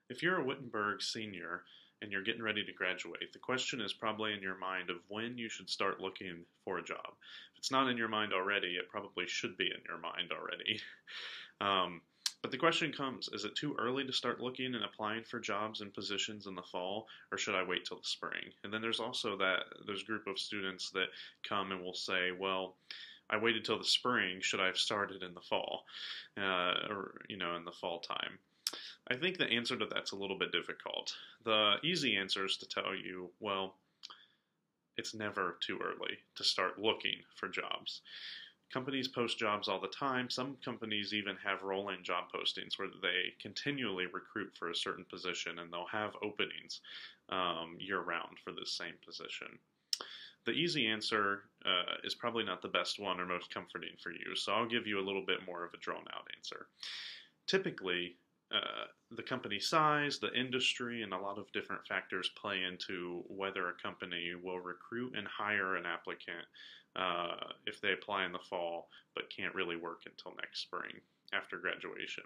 If you're a Wittenberg senior and you're getting ready to graduate, the question is probably in your mind of when you should start looking for a job. If it's not in your mind already, it probably should be in your mind already. Um, but the question comes, is it too early to start looking and applying for jobs and positions in the fall, or should I wait till the spring? And then there's also there's a group of students that come and will say, well, I waited till the spring. Should I have started in the fall, or in the fall time? I think the answer to that's a little bit difficult. The easy answer is to tell you, well, it's never too early to start looking for jobs. Companies post jobs all the time. Some companies even have rolling job postings where they continually recruit for a certain position and they'll have openings year round for the same position. The easy answer is probably not the best one or most comforting for you, so I'll give you a little bit more of a drawn out answer. Typically, the company size, the industry, and a lot of different factors play into whether a company will recruit and hire an applicant if they apply in the fall but can't really work until next spring after graduation.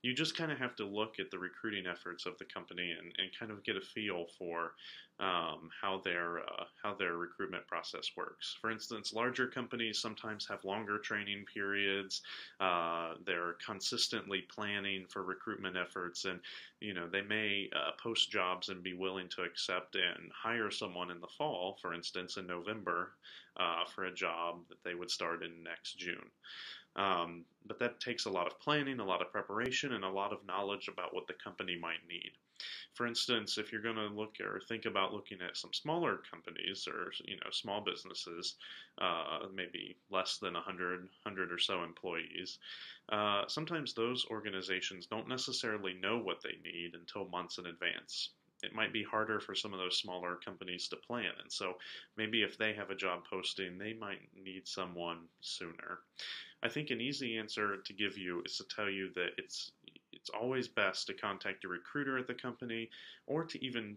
You just kind of have to look at the recruiting efforts of the company and kind of get a feel for how their recruitment process works. For instance, larger companies sometimes have longer training periods. They're consistently planning for recruitment efforts, and they may post jobs and be willing to accept and hire someone in the fall, for instance, in November, for a job that they would start in next June. But that takes a lot of planning, a lot of preparation, and a lot of knowledge about what the company might need. For instance, if you're going to look or think about looking at some smaller companies or small businesses, maybe less than 100 or so employees, sometimes those organizations don't necessarily know what they need until months in advance. It might be harder for some of those smaller companies to plan. And so maybe if they have a job posting, they might need someone sooner. I think an easy answer to give you is to tell you that it's always best to contact a recruiter at the company or to even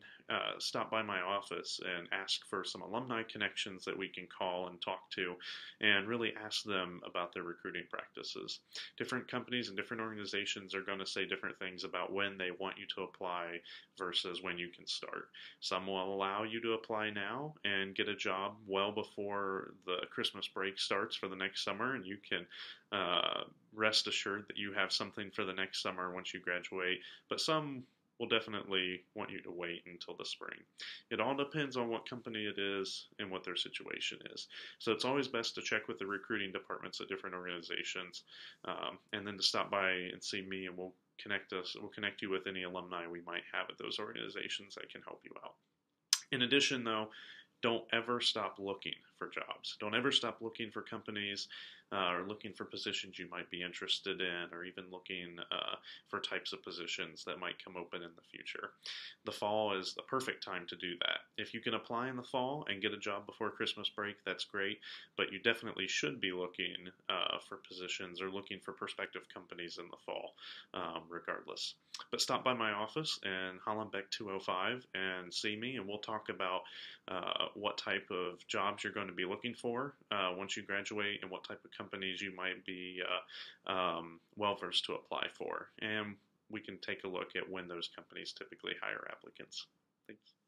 stop by my office and ask for some alumni connections that we can call and talk to and really ask them about their recruiting practices. Different companies and different organizations are going to say different things about when they want you to apply versus when you can start. Some will allow you to apply now and get a job well before the Christmas break starts for the next summer, and you can rest assured that you have something for the next summer once you graduate, but some will definitely want you to wait until the spring. It all depends on what company it is and what their situation is. So it's always best to check with the recruiting departments at different organizations, and then to stop by and see me, and we'll connect you with any alumni we might have at those organizations that can help you out. In addition, though, don't ever stop looking for jobs. Don't ever stop looking for companies or looking for positions you might be interested in, or even looking for types of positions that might come open in the future. The fall is the perfect time to do that. If you can apply in the fall and get a job before Christmas break, that's great, but you definitely should be looking for positions or looking for prospective companies in the fall, regardless. But stop by my office in Hollenbeck 205 and see me, and we'll talk about what type of jobs you're going to be looking for once you graduate and what type of companies you might be well-versed to apply for. And we can take a look at when those companies typically hire applicants. Thanks.